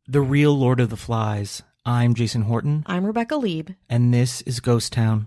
The Real Lord of the Flies. I'm Jason Horton. I'm Rebecca Lieb. And this is Ghost Town.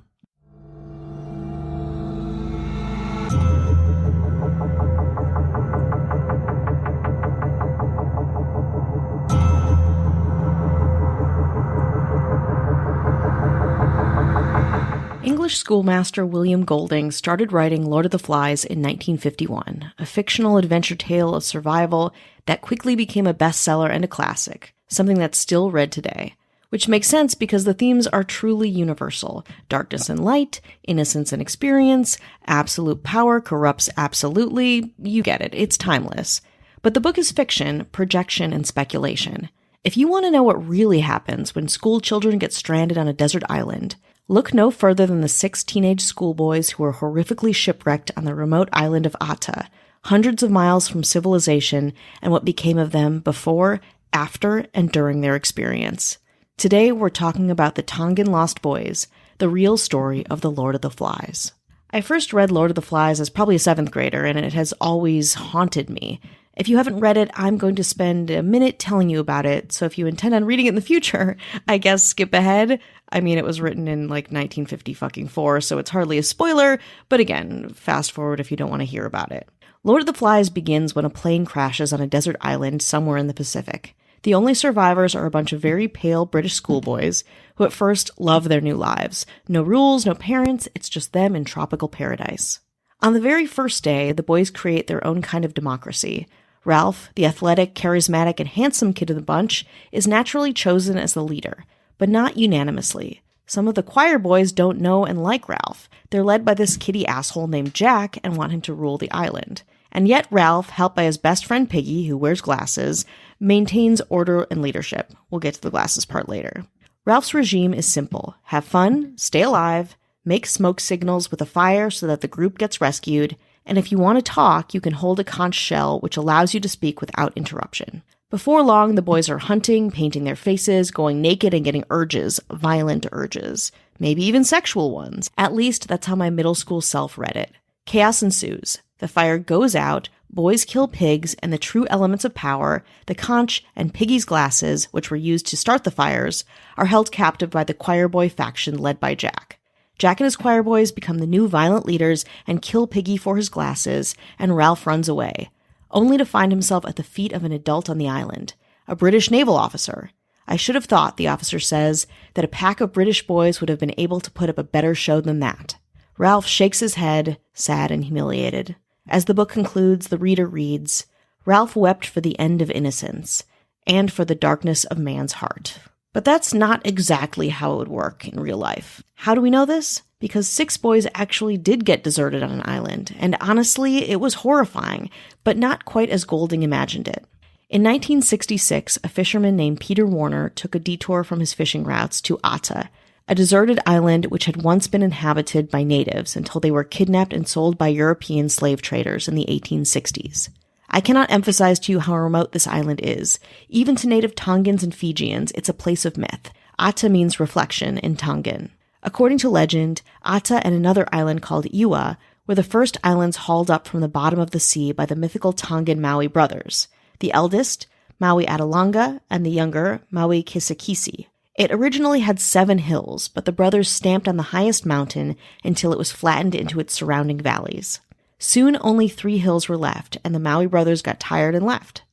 English schoolmaster William Golding started writing Lord of the Flies in 1951, a fictional adventure tale of survival that quickly became a bestseller and a classic, something that's still read today. Which makes sense because the themes are truly universal. Darkness and light, innocence and experience, absolute power corrupts absolutely. You get it, it's timeless. But the book is fiction, projection, and speculation. If you want to know what really happens when school children get stranded on a desert island, look no further than the 6 teenage schoolboys who were horrifically shipwrecked on the remote island of Atta, hundreds of miles from civilization, and what became of them before, after, and during their experience. Today, we're talking about the Tongan Lost Boys, the real story of the Lord of the Flies. I first read Lord of the Flies as probably a 7th grader, and it has always haunted me. If you haven't read it, I'm going to spend a minute telling you about it, so if you intend on reading it in the future, I guess skip ahead. I mean, it was written in like 1954, so it's hardly a spoiler, but again, fast forward if you don't want to hear about it. Lord of the Flies begins when a plane crashes on a desert island somewhere in the Pacific. The only survivors are a bunch of very pale British schoolboys who at first love their new lives. No rules, no parents, it's just them in tropical paradise. On the very first day, the boys create their own kind of democracy. Ralph, the athletic, charismatic, and handsome kid of the bunch, is naturally chosen as the leader, but not unanimously. Some of the choir boys don't know and like Ralph. They're led by this kiddie asshole named Jack and want him to rule the island. And yet Ralph, helped by his best friend Piggy, who wears glasses, maintains order and leadership. We'll get to the glasses part later. Ralph's regime is simple. Have fun, stay alive, make smoke signals with a fire so that the group gets rescued, and if you want to talk, you can hold a conch shell which allows you to speak without interruption. Before long, the boys are hunting, painting their faces, going naked, and getting urges, violent urges. Maybe even sexual ones. At least that's how my middle school self read it. Chaos ensues. The fire goes out, boys kill pigs, and the true elements of power, the conch and Piggy's glasses, which were used to start the fires, are held captive by the choir boy faction led by Jack. Jack and his choir boys become the new violent leaders and kill Piggy for his glasses, and Ralph runs away, only to find himself at the feet of an adult on the island, a British naval officer. I should have thought, the officer says, that a pack of British boys would have been able to put up a better show than that. Ralph shakes his head, sad and humiliated. As the book concludes, the reader reads, Ralph wept for the end of innocence, and for the darkness of man's heart. But that's not exactly how it would work in real life. How do we know this? Because 6 boys actually did get deserted on an island, and honestly, it was horrifying, but not quite as Golding imagined it. In 1966, a fisherman named Peter Warner took a detour from his fishing routes to Atta, a deserted island which had once been inhabited by natives until they were kidnapped and sold by European slave traders in the 1860s. I cannot emphasize to you how remote this island is. Even to native Tongans and Fijians, it's a place of myth. Atta means reflection in Tongan. According to legend, Atta and another island called Iwa were the first islands hauled up from the bottom of the sea by the mythical Tongan Maui brothers. The eldest, Maui Atalanga, and the younger, Maui Kisakisi. It originally had 7 hills, but the brothers stamped on the highest mountain until it was flattened into its surrounding valleys. Soon only 3 hills were left, and the Maui brothers got tired and left.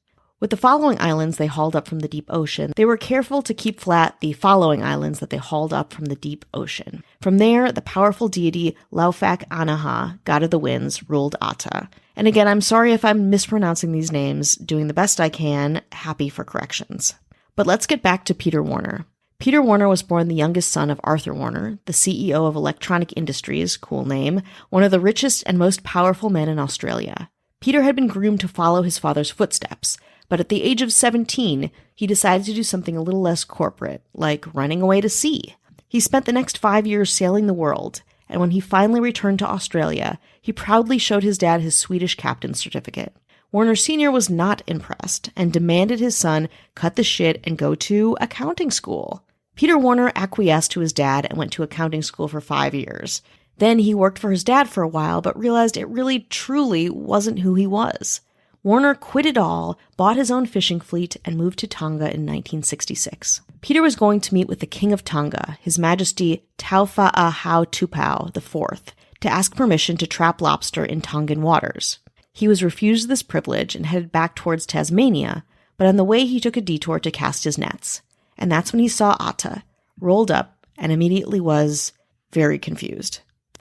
With the following islands they hauled up from the deep ocean, they were careful to keep flat the following islands that they hauled up from the deep ocean. From there, the powerful deity Laufak Anaha, god of the winds, ruled Atta. And again, I'm sorry if I'm mispronouncing these names, doing the best I can, happy for corrections. But let's get back to Peter Warner. Peter Warner was born the youngest son of Arthur Warner, the CEO of Electronic Industries, cool name, one of the richest and most powerful men in Australia. Peter had been groomed to follow his father's footsteps, but at the age of 17, he decided to do something a little less corporate, like running away to sea. He spent the next 5 years sailing the world, and when he finally returned to Australia, he proudly showed his dad his Swedish captain's certificate. Warner Sr. was not impressed and demanded his son cut the shit and go to accounting school. Peter Warner acquiesced to his dad and went to accounting school for 5 years. Then he worked for his dad for a while, but realized it really truly wasn't who he was. Warner quit it all, bought his own fishing fleet, and moved to Tonga in 1966. Peter was going to meet with the King of Tonga, His Majesty Taufa'ahau IV, to ask permission to trap lobster in Tongan waters. He was refused this privilege and headed back towards Tasmania, but on the way he took a detour to cast his nets. And that's when he saw Atta, rolled up, and immediately was very confused.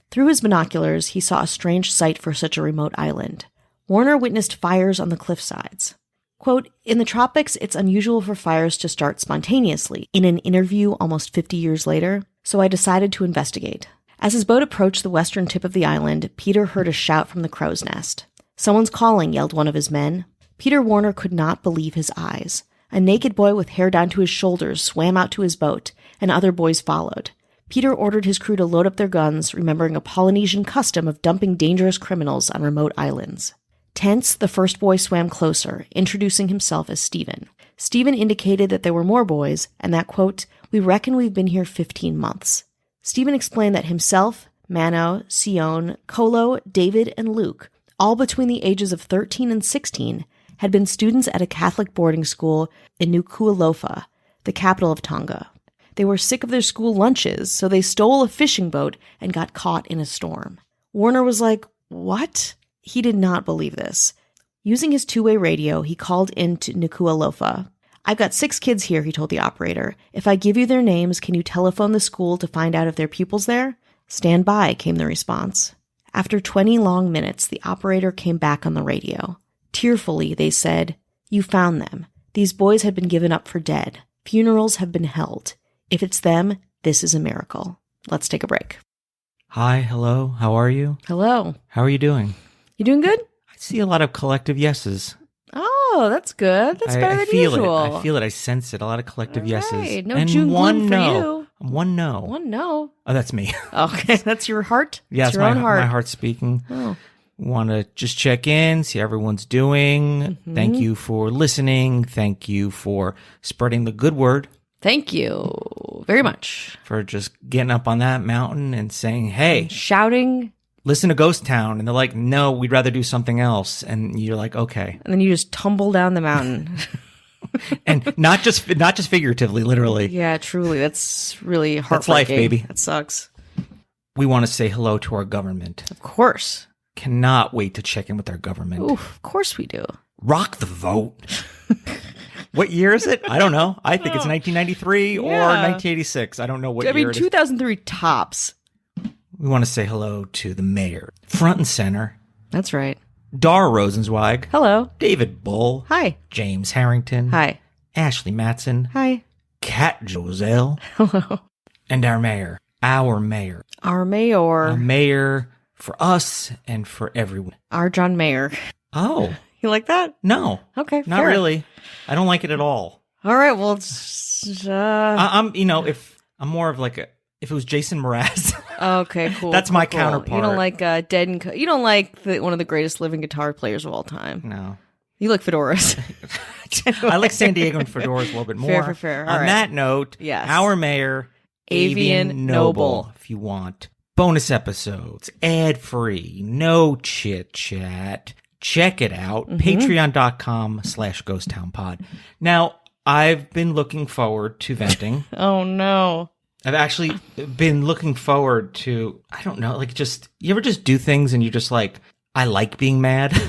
Through his binoculars, he saw a strange sight for such a remote island. Warner witnessed fires on the cliffsides. Quote, "In the tropics, it's unusual for fires to start spontaneously," in an interview almost 50 years later, so I decided to investigate. As his boat approached the western tip of the island, Peter heard a shout from the crow's nest. "Someone's calling," yelled one of his men. Peter Warner could not believe his eyes. A naked boy with hair down to his shoulders swam out to his boat, and other boys followed. Peter ordered his crew to load up their guns, remembering a Polynesian custom of dumping dangerous criminals on remote islands. Tense, the first boy swam closer, introducing himself as Stephen. Stephen indicated that there were more boys, and that, quote, "We reckon we've been here 15 months. Stephen explained that himself, Mano, Sion, Kolo, David, and Luke, all between the ages of 13 and 16, had been students at a Catholic boarding school in Nuku'alofa, the capital of Tonga. They were sick of their school lunches, so they stole a fishing boat and got caught in a storm." Warner was like, "What?" He did not believe this. Using his two-way radio, he called into Nuku'alofa. "I've got 6 kids here," he told the operator. "If I give you their names, can you telephone the school to find out if their pupils there?" "Stand by," came the response. After 20 long minutes, the operator came back on the radio. Tearfully, they said, "You found them. These boys had been given up for dead. Funerals have been held. If it's them, this is a miracle." Let's take a break. Hi, hello, how are you? Hello. How are you doing? You doing good? I see a lot of collective yeses. Oh, that's good. That's better than feel usual. I feel it. I sense it. A lot of collective All yeses. right. No and June one gloom for no. you. One no. One no. Oh, that's me. Okay, that's your heart? Yeah, it's it's your own heart. my heart speaking. Oh. Want to just check in, see how everyone's doing. Mm-hmm. Thank you for listening. Thank you for spreading the good word. Thank you very much. For just getting up on that mountain and saying, hey, Shouting. listen to Ghost Town. And they're like, no, we'd rather do something else. And you're like, okay. And then you just tumble down the mountain. And not just figuratively, literally. Yeah, truly. That's really heartbreaking. That's life, baby. That sucks. We want to say hello to our government. Of course. Cannot wait to check in with our government. Oof, of course we do. Rock the vote. What year is it? I don't know. I think it's 1993 or 1986. I don't know what year it is. 2003 tops. We want to say hello to the mayor. Front and center. That's right. Dar Rosenzweig. Hello. David Bull. Hi. James Harrington. Hi. Ashley Matson. Hi. Kat Joselle. Hello. And our mayor. Our mayor. Our mayor. A mayor for us and for everyone. Our John Mayer. Oh. You like that? No. Okay. Not fair. really. I don't like it at all. All right. Well, it's, I'm, if I'm more of like if it was Jason Mraz. okay, cool. That's cool, my cool. counterpart. You don't like Dead and you don't like one of the greatest living guitar players of all time. No. You like fedoras. I like San Diego and fedoras a little bit more. Fair. On that note, yes. Our mayor, Avian Noble. If you want bonus episodes, ad-free, no chit-chat, check it out. Patreon.com/ghosttownpod. Now, I've been looking forward to venting. Oh, no. I've actually been looking forward to, I don't know, like just, you ever just do things and you're just like, I like being mad?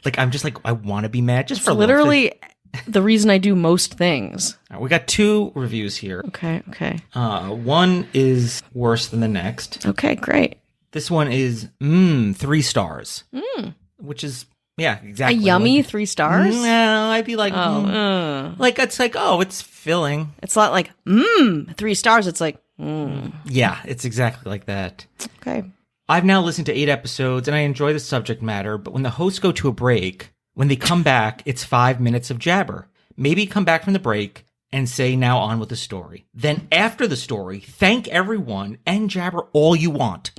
Like, I'm just like, I want to be mad just for literally the reason I do most things. All right, we got 2 reviews here. Okay. One is worse than the next. Okay, great. This one is 3 stars. Which is, yeah, exactly. A yummy like, 3 stars? No, I'd be like, like, it's like, oh, it's filling. It's not like, 3 stars. It's like, Yeah, it's exactly like that. Okay. I've now listened to 8 episodes and I enjoy the subject matter, but when the hosts go to a break, when they come back, it's 5 minutes of jabber. Maybe come back from the break and say, now on with the story. Then after the story, thank everyone and jabber all you want.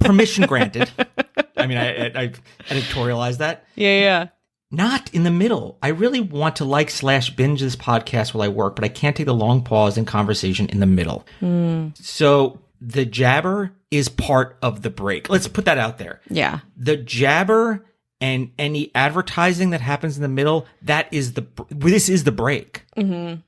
Permission granted. I mean, I editorialized that. Yeah. Not in the middle. I really want to /binge this podcast while I work, but I can't take the long pause in conversation in the middle. So the jabber is part of the break. Let's put that out there. Yeah. The jabber And any advertising that happens in the middle, this is the break. Mm-hmm.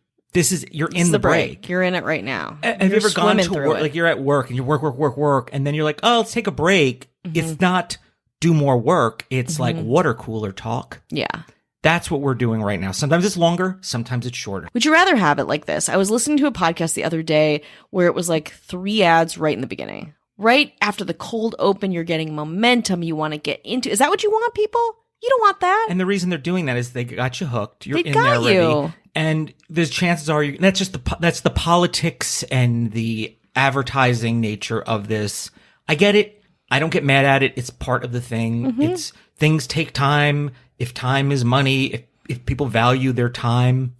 You're in the break. You're in it right now. Have you ever gone to work? Like you're at work and you work, and then you're like, oh, let's take a break. Mm-hmm. It's not do more work. It's like water cooler talk. Yeah. That's what we're doing right now. Sometimes it's longer. Sometimes it's shorter. Would you rather have it like this? I was listening to a podcast the other day where it was like 3 ads right in the beginning. Right after the cold open, you're getting momentum. You want to get into. Is that what you want, people? You don't want that. And the reason they're doing that is they got you hooked. You're in there already. And there's chances are that's the politics and the advertising nature of this. I get it. I don't get mad at it. It's part of the thing. Mm-hmm. Things take time. If time is money, if people value their time,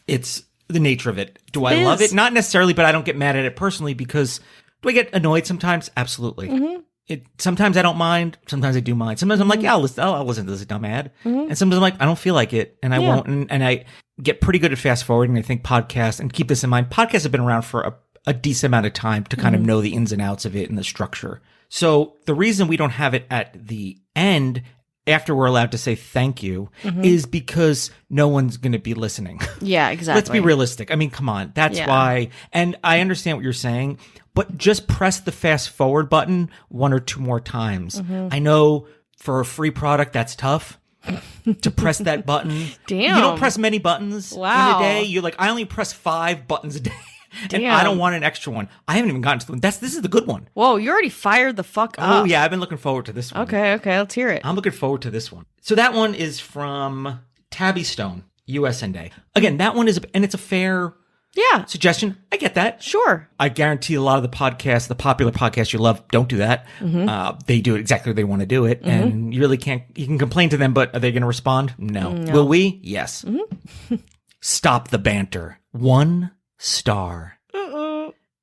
it's the nature of it. Do I love it? Not necessarily, but I don't get mad at it personally because do I get annoyed sometimes? Absolutely. Mm-hmm. Sometimes I don't mind. Sometimes I do mind. Sometimes I'm like, yeah, I'll listen to this dumb ad. Mm-hmm. And sometimes I'm like, I don't feel like it and I won't. And I get pretty good at fast forwarding. I think podcasts, and keep this in mind, podcasts have been around for a decent amount of time to kind of know the ins and outs of it and the structure. So the reason we don't have it at the end after we're allowed to say thank you is because no one's going to be listening. Yeah, exactly. Let's be realistic. I mean, come on. That's why. And I understand what you're saying, but just press the fast forward button 1 or 2 more times. I know for a free product, that's tough to press that button. Damn. You don't press many buttons in a day. You're like, I only press 5 buttons a day. And I don't want an extra one. I haven't even gotten to the one. This is the good one. Whoa, you already fired the fuck up. Oh, yeah. I've been looking forward to this one. Okay. Let's hear it. I'm looking forward to this one. So that one is from Tabby Stone, US and A. Again, that one is, and it's a fair suggestion. I get that. Sure. I guarantee a lot of the podcasts, the popular podcasts you love, don't do that. They do it exactly how they want to do it. And you really can't, you can complain to them, but are they going to respond? No. Will we? Yes. Stop the banter. 1 star.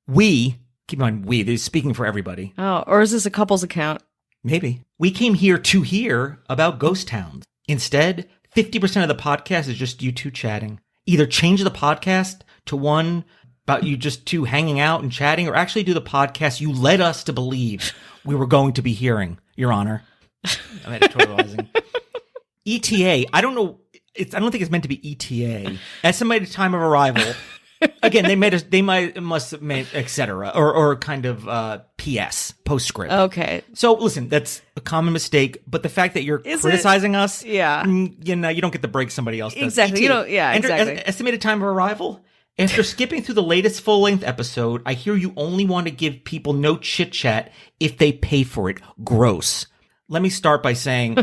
We, keep in mind, they're speaking for everybody. Oh, or is this a couple's account? Maybe. We came here to hear about ghost towns. Instead, 50% of the podcast is just you two chatting. Either change the podcast to one about you just two hanging out and chatting, or actually do the podcast you led us to believe we were going to be hearing, Your Honor. I'm editorializing. ETA, I don't know. I don't think it's meant to be ETA. Estimated time of arrival. Again, must have made etc. or kind of PS postscript. Okay. So listen, that's a common mistake, but the fact that you're criticizing us, you don't get the break somebody else does. Exactly. Exactly. Estimated time of arrival. After skipping through the latest full-length episode, I hear you only want to give people no chit-chat if they pay for it. Gross. Let me start by saying,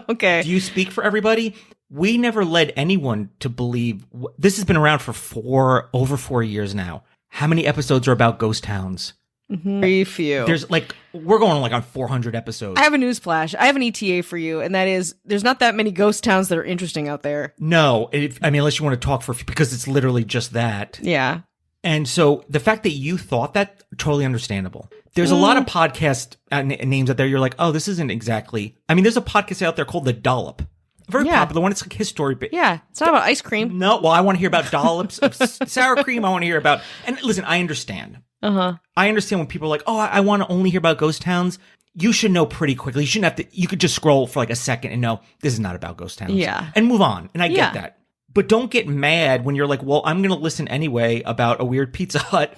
okay. Do you speak for everybody? We never led anyone to believe this has been around for over 4 years now. How many episodes are about ghost towns? Very few. There's we're going on 400 episodes. I have a newsflash. I have an ETA for you, and that is there's not that many ghost towns that are interesting out there. No, unless you want to talk because it's literally just that. Yeah. And so the fact that you thought that, totally understandable. There's a lot of podcast names out there. You're like, oh, this isn't exactly. I mean, there's a podcast out there called The Dollop. Very popular one. It's like history. Yeah. It's not about ice cream. No. Well, I want to hear about dollops of sour cream. I want to hear about, and listen, I understand. I understand when people are like, oh, I want to only hear about ghost towns. You should know pretty quickly. You shouldn't have to, you could just scroll for a second and know this is not about ghost towns. Yeah. And move on. And I get that. But don't get mad when you're like, well, I'm going to listen anyway about a weird Pizza Hut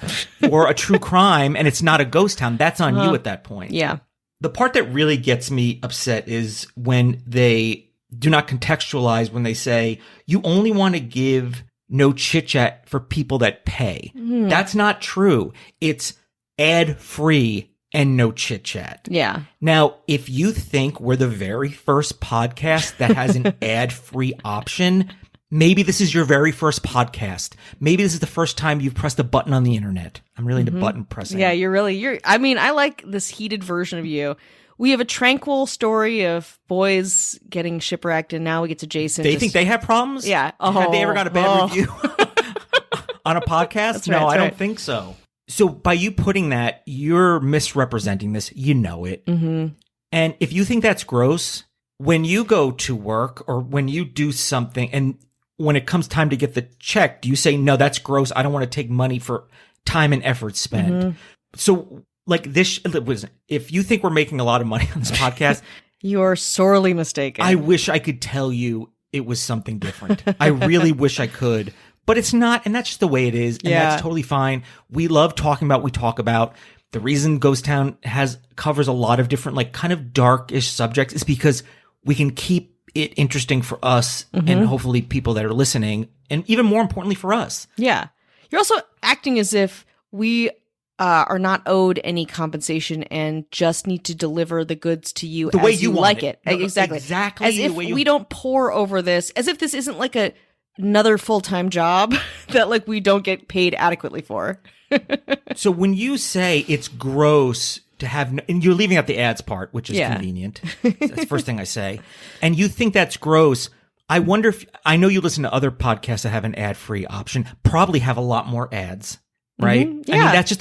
or a true crime and it's not a ghost town. That's on you at that point. Yeah. The part that really gets me upset is when they do not contextualize, when they say you only want to give no chit chat for people that pay. That's not true. It's ad free and no chit chat. Yeah. Now, if you think we're the very first podcast that has an ad free option, maybe this is your very first podcast. Maybe this is the first time you've pressed a button on the internet. I'm really into button pressing. Yeah, I mean, I like this heated version of you. We have a tranquil story of boys getting shipwrecked, and now we get to Jason. They think they have problems? Yeah. Have they ever got a bad review on a podcast? No, I don't think so. So by you putting that, you're misrepresenting this. You know it. And if you think that's gross, when you go to work or when you do something, and when it comes time to get the check, do you say, no, that's gross. I don't want to take money for time and effort spent. So... if you think we're making a lot of money on this podcast, You're sorely mistaken. I wish I could tell you it was something different. I really wish I could, but it's not. And that's just the way it is. And that's totally fine. We love talking about what we talk about. The reason Ghost Town covers a lot of different, like, kind of darkish subjects is because we can keep it interesting for us and hopefully people that are listening, and even more importantly for us. Yeah. You're also acting as if we are not owed any compensation and just need to deliver the goods to you the as way you want like it. No, exactly. Exactly. As if we don't pour over this, as if this isn't like another full-time job that like we don't get paid adequately for. So when you say it's gross to have, and you're leaving out the ads part, which is convenient. That's the first thing I say. And you think that's gross. I wonder if, I know you listen to other podcasts that have an ad-free option, probably have a lot more ads. Right? Mm-hmm. Yeah. I mean, that's just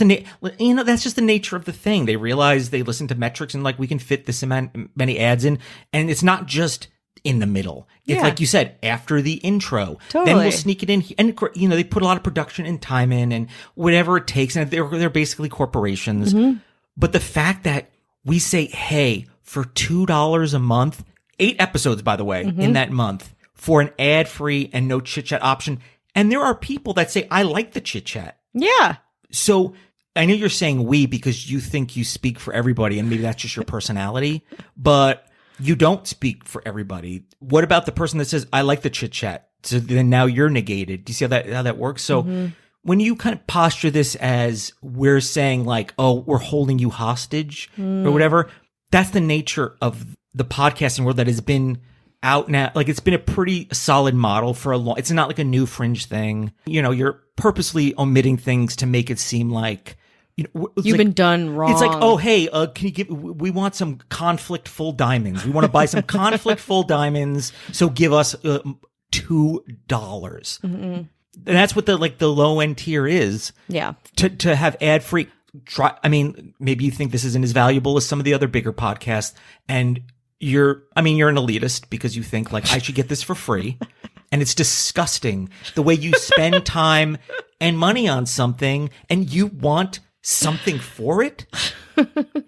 that's just the nature of the thing. They realize they listen to metrics and like we can fit this many ads in, and it's not just in the middle. It's like you said, after the intro. Totally. Then we'll sneak it in. And, they put a lot of production and time in and whatever it takes. And they're basically corporations. Mm-hmm. But the fact that we say, hey, for $2 a month, 8 episodes, by the way, in that month, for an ad-free and no chit-chat option. And there are people that say, I like the chit-chat. Yeah. So I know you're saying we because you think you speak for everybody, and maybe that's just your personality, but you don't speak for everybody. What about the person that says, I like the chit chat? So then now you're negated. Do you see how that works? So when you kind of posture this as we're saying like, oh, we're holding you hostage or whatever, that's the nature of the podcasting world that has been out now. Like, it's been a pretty solid model for a long, it's not like a new fringe thing. You're purposely omitting things to make it seem like, you've been done wrong. It's like, oh, hey, we want some conflict full diamonds. We want to buy some conflict full diamonds. So give us $2. And that's what the low end tier is. Yeah. To have ad free. Maybe you think this isn't as valuable as some of the other bigger podcasts, and you're an elitist because you think like I should get this for free. And it's disgusting the way you spend time and money on something and you want something for it.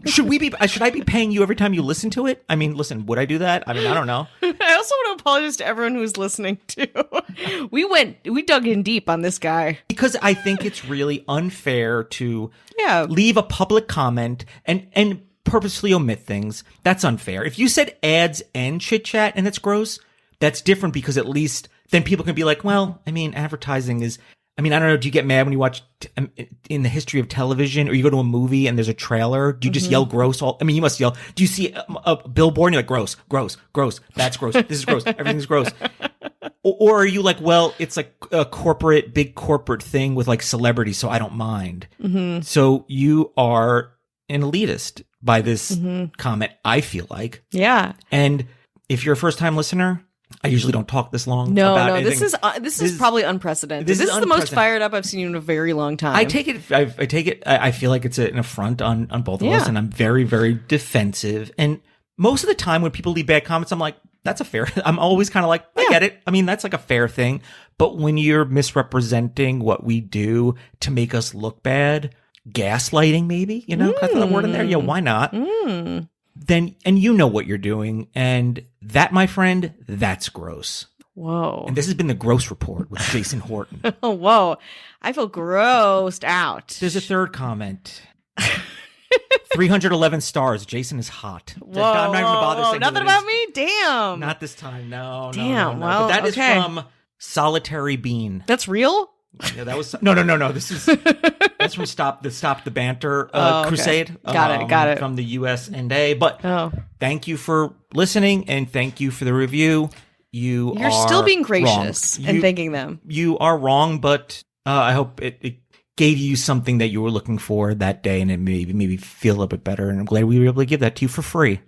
Should I be paying you every time you listen to it? Listen, would I do that? I don't know. I also want to apologize to everyone who's listening too. We dug in deep on this guy. Because I think it's really unfair to leave a public comment and purposely omit things. That's unfair. If you said ads and chit chat and it's gross, that's different because at least then people can be like, well, advertising is, I don't know. Do you get mad when you watch in the history of television, or you go to a movie and there's a trailer? Do you just yell gross? You must yell. Do you see a billboard and you're like, gross, gross, gross. That's gross. This is gross. Everything's gross. Or are you like, well, it's like a big corporate thing with like celebrities, so I don't mind. Mm-hmm. So you are an elitist by this comment, I feel like. Yeah. And if you're a first time listener, I usually don't talk this long. About anything. This is probably unprecedented. This is the most fired up I've seen you in a very long time. I take it. I feel like it's an affront on both of us, and I'm very, very defensive. And most of the time when people leave bad comments, I'm like, that's a fair. I'm always kind of like, I get it. That's like a fair thing. But when you're misrepresenting what we do to make us look bad, gaslighting, maybe, can I throw that word in there? Yeah, why not? Then, and you know what you're doing, and that, my friend, that's gross. Whoa. And this has been the Gross Report with Jason Horton. Oh, whoa. I feel grossed out. There's a third comment. 311 stars. Jason is hot. Whoa. I'm not even bother saying nothing about me? Damn. Not this time. No. Damn. No. Well, but that is from Solitary Bean. That's real? Yeah, that was no. This is that's from Stop the Banter Crusade. Got it from the US&A. But thank you for listening and thank you for the review. You're still being gracious and thanking them. You are wrong, but I hope it gave you something that you were looking for that day, and it maybe feel a little bit better. And I'm glad we were able to give that to you for free.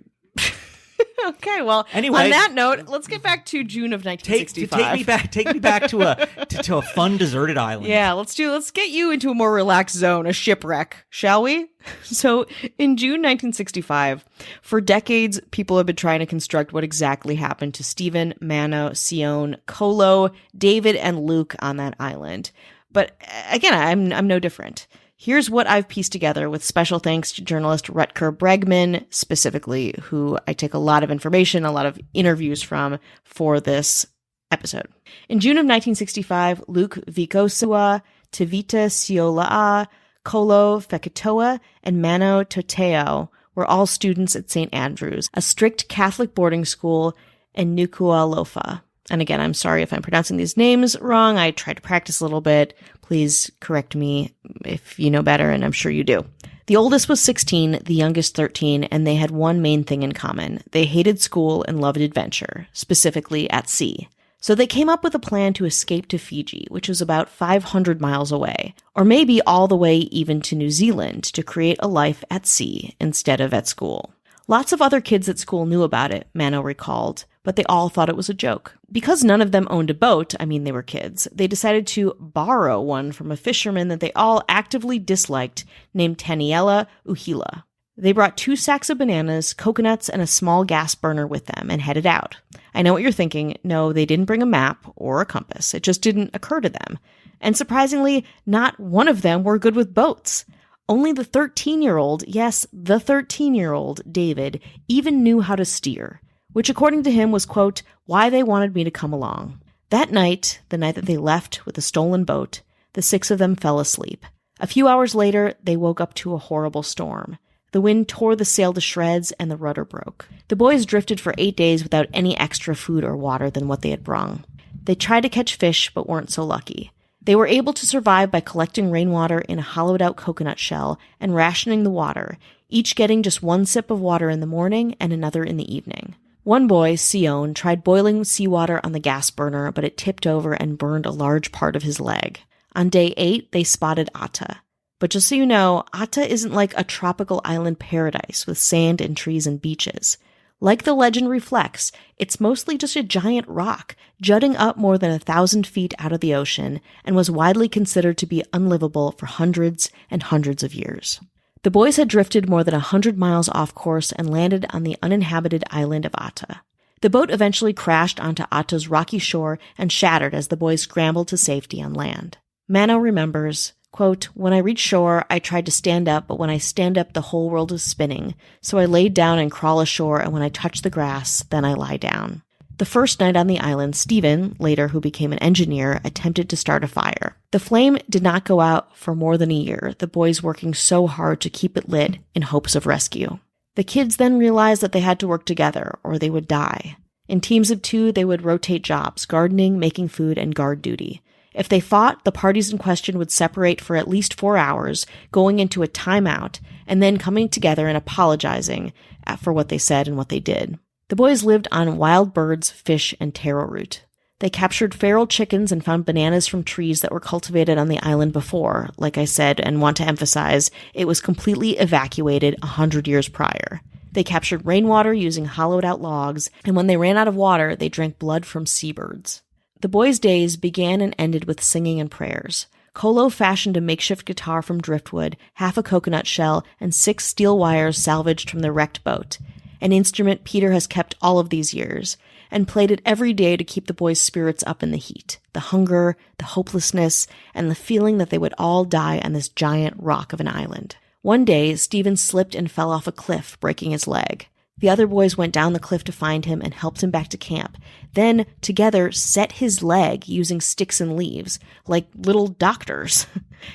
Okay, well, anyway, on that note, let's get back to June of 1965. Take me back to a fun deserted island. Yeah, let's get you into a more relaxed zone, a shipwreck, shall we? So, in June 1965, for decades, people have been trying to construct what exactly happened to Stephen, Mano, Sion, Kolo, David, and Luke on that island. But again, I'm no different. Here's what I've pieced together with special thanks to journalist Rutger Bregman, specifically, who I take a lot of information, a lot of interviews from for this episode. In June of 1965, Luke Vikosua, Tevita Siolaa, Kolo Fekitoa, and Mano Toteo were all students at St. Andrews, a strict Catholic boarding school in Nuku'alofa. And again, I'm sorry if I'm pronouncing these names wrong. I tried to practice a little bit. Please correct me if you know better, and I'm sure you do. The oldest was 16, the youngest 13, and they had one main thing in common. They hated school and loved adventure, specifically at sea. So they came up with a plan to escape to Fiji, which was about 500 miles away, or maybe all the way even to New Zealand to create a life at sea instead of at school. Lots of other kids at school knew about it, Mano recalled, but they all thought it was a joke. Because none of them owned a boat, they were kids, they decided to borrow one from a fisherman that they all actively disliked named Taniela Uhila. They brought 2 sacks of bananas, coconuts, and a small gas burner with them and headed out. I know what you're thinking. No, they didn't bring a map or a compass. It just didn't occur to them. And surprisingly, not one of them were good with boats. Only the 13-year-old, yes, the 13-year-old, David, even knew how to steer, which according to him was, quote, why they wanted me to come along. That night, the night that they left with a stolen boat, the 6 of them fell asleep. A few hours later, they woke up to a horrible storm. The wind tore the sail to shreds and the rudder broke. The boys drifted for 8 days without any extra food or water than what they had brung. They tried to catch fish, but weren't so lucky. They were able to survive by collecting rainwater in a hollowed-out coconut shell and rationing the water, each getting just 1 sip of water in the morning and another in the evening. One boy, Sion, tried boiling seawater on the gas burner, but it tipped over and burned a large part of his leg. On day 8, they spotted Atta. But just so you know, Atta isn't like a tropical island paradise with sand and trees and beaches. Like the legend reflects, it's mostly just a giant rock, jutting up more than 1,000 feet out of the ocean, and was widely considered to be unlivable for hundreds and hundreds of years. The boys had drifted more than 100 miles off course and landed on the uninhabited island of Atta. The boat eventually crashed onto Atta's rocky shore and shattered as the boys scrambled to safety on land. Mano remembers, quote, when I reached shore, I tried to stand up, but when I stand up, the whole world is spinning. So I laid down and crawl ashore, and when I touch the grass, then I lie down. The first night on the island, Stephen, later who became an engineer, attempted to start a fire. The flame did not go out for more than a year, the boys working so hard to keep it lit in hopes of rescue. The kids then realized that they had to work together, or they would die. In teams of 2, they would rotate jobs, gardening, making food, and guard duty. If they fought, the parties in question would separate for at least 4 hours, going into a timeout, and then coming together and apologizing for what they said and what they did. The boys lived on wild birds, fish, and taro root. They captured feral chickens and found bananas from trees that were cultivated on the island before. Like I said, and want to emphasize, it was completely evacuated 100 years prior. They captured rainwater using hollowed-out logs, and when they ran out of water, they drank blood from seabirds. The boys' days began and ended with singing and prayers. Kolo fashioned a makeshift guitar from driftwood, half a coconut shell, and 6 steel wires salvaged from the wrecked boat, an instrument Peter has kept all of these years, and played it every day to keep the boys' spirits up in the heat, the hunger, the hopelessness, and the feeling that they would all die on this giant rock of an island. One day, Stephen slipped and fell off a cliff, breaking his leg. The other boys went down the cliff to find him and helped him back to camp, then, together, set his leg using sticks and leaves, like little doctors.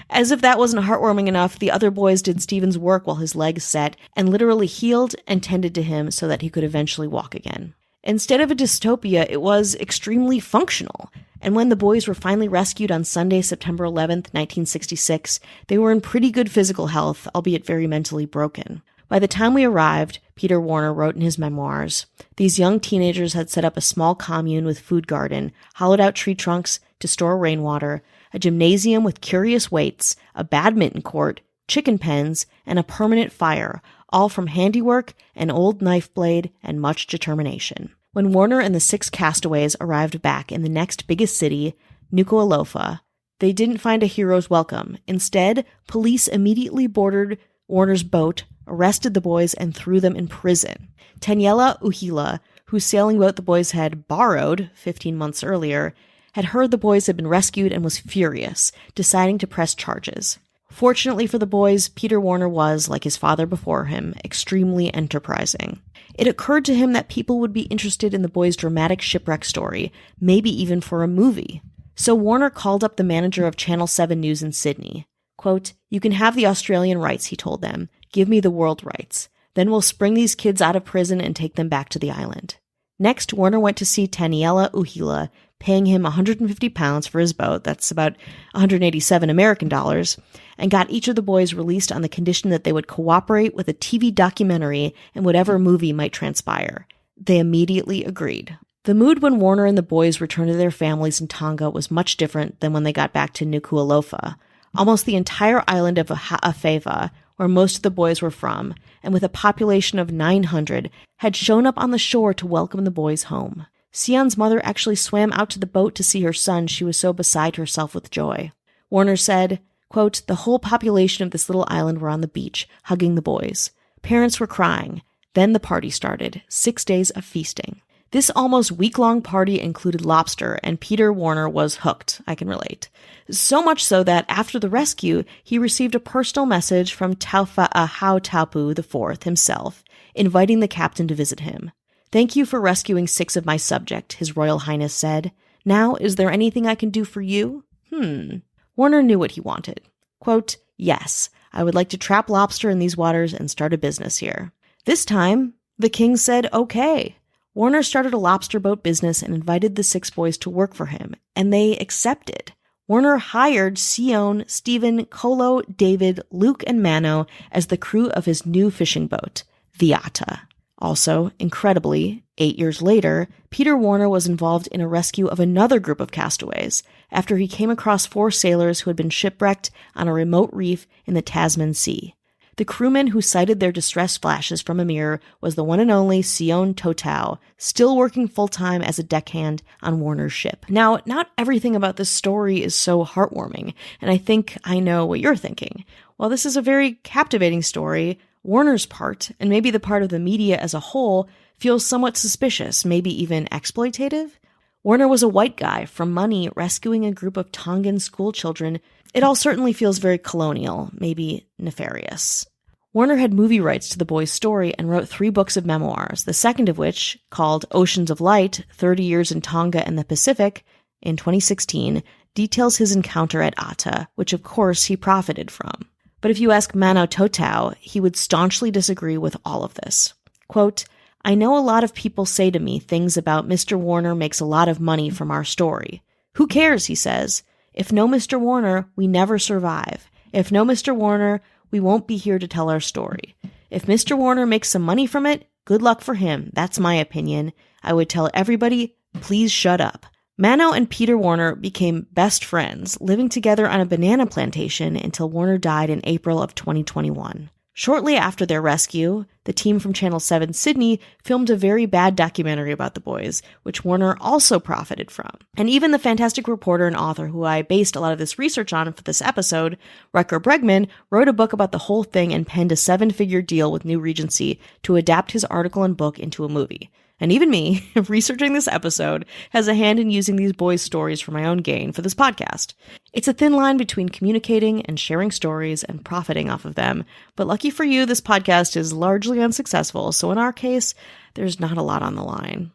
As if that wasn't heartwarming enough, the other boys did Stephen's work while his leg set, and literally healed and tended to him so that he could eventually walk again. Instead of a dystopia, it was extremely functional. And when the boys were finally rescued on Sunday, September 11th, 1966, they were in pretty good physical health, albeit very mentally broken. By the time we arrived, Peter Warner wrote in his memoirs, these young teenagers had set up a small commune with food garden, hollowed out tree trunks to store rainwater, a gymnasium with curious weights, a badminton court, chicken pens, and a permanent fire, all from handiwork, an old knife blade, and much determination. When Warner and the 6 castaways arrived back in the next biggest city, Nuku'alofa, they didn't find a hero's welcome. Instead, police immediately boarded Warner's boat, arrested the boys, and threw them in prison. Taniela Uhila, whose sailing boat the boys had borrowed 15 months earlier, had heard the boys had been rescued and was furious, deciding to press charges. Fortunately for the boys, Peter Warner was, like his father before him, extremely enterprising. It occurred to him that people would be interested in the boys' dramatic shipwreck story, maybe even for a movie. So Warner called up the manager of Channel 7 News in Sydney. Quote, "You can have the Australian rights," he told them. "Give me the world rights. Then we'll spring these kids out of prison and take them back to the island." Next, Warner went to see Taniela Uhila, paying him £150 for his boat, that's about 187 American dollars, and got each of the boys released on the condition that they would cooperate with a TV documentary and whatever movie might transpire. They immediately agreed. The mood when Warner and the boys returned to their families in Tonga was much different than when they got back to Nuku'alofa. Almost the entire island of Ha'afeva, where most of the boys were from, and with a population of 900, had shown up on the shore to welcome the boys home. Sion's mother actually swam out to the boat to see her son. She was so beside herself with joy. Warner said, quote, "The whole population of this little island were on the beach, hugging the boys. Parents were crying. Then the party started. 6 days of feasting. This almost week-long party included lobster, and Peter Warner was hooked. I can relate. So much so that after the rescue, he received a personal message from Taufa'ahau IV himself, inviting the captain to visit him. 'Thank you for rescuing 6 of my subject,' His Royal Highness said. 'Now, is there anything I can do for you?' Warner knew what he wanted. Quote, 'Yes, I would like to trap lobster in these waters and start a business here.' This time, the king said okay. Warner started a lobster boat business and invited the 6 boys to work for him, and they accepted. Warner hired Sion, Stephen, Kolo, David, Luke, and Mano as the crew of his new fishing boat, the Atta. Also, incredibly, 8 years later, Peter Warner was involved in a rescue of another group of castaways after he came across 4 sailors who had been shipwrecked on a remote reef in the Tasman Sea. The crewman who sighted their distress flashes from a mirror was the one and only Sion Totau, still working full-time as a deckhand on Warner's ship. Now, not everything about this story is so heartwarming, and I think I know what you're thinking. While this is a very captivating story, Warner's part, and maybe the part of the media as a whole, feels somewhat suspicious, maybe even exploitative. Warner was a white guy from money rescuing a group of Tongan school children. It all certainly feels very colonial, maybe nefarious. Warner had movie rights to the boys' story and wrote 3 books of memoirs, the second of which, called Oceans of Light, 30 Years in Tonga and the Pacific, in 2016, details his encounter at Atta, which of course he profited from. But if you ask Mano Totau, he would staunchly disagree with all of this. Quote, "I know a lot of people say to me things about Mr. Warner makes a lot of money from our story. Who cares, he says. If no Mr. Warner, we never survive. If no Mr. Warner, we won't be here to tell our story. If Mr. Warner makes some money from it, good luck for him. That's my opinion. I would tell everybody, please shut up." Mano and Peter Warner became best friends, living together on a banana plantation until Warner died in April of 2021. Shortly after their rescue, the team from Channel 7 Sydney filmed a very bad documentary about the boys, which Warner also profited from. And even the fantastic reporter and author who I based a lot of this research on for this episode, Rutger Bregman, wrote a book about the whole thing and penned a 7-figure deal with New Regency to adapt his article and book into a movie. And even me, researching this episode, has a hand in using these boys' stories for my own gain for this podcast. It's a thin line between communicating and sharing stories and profiting off of them, but lucky for you, this podcast is largely unsuccessful, so in our case, there's not a lot on the line.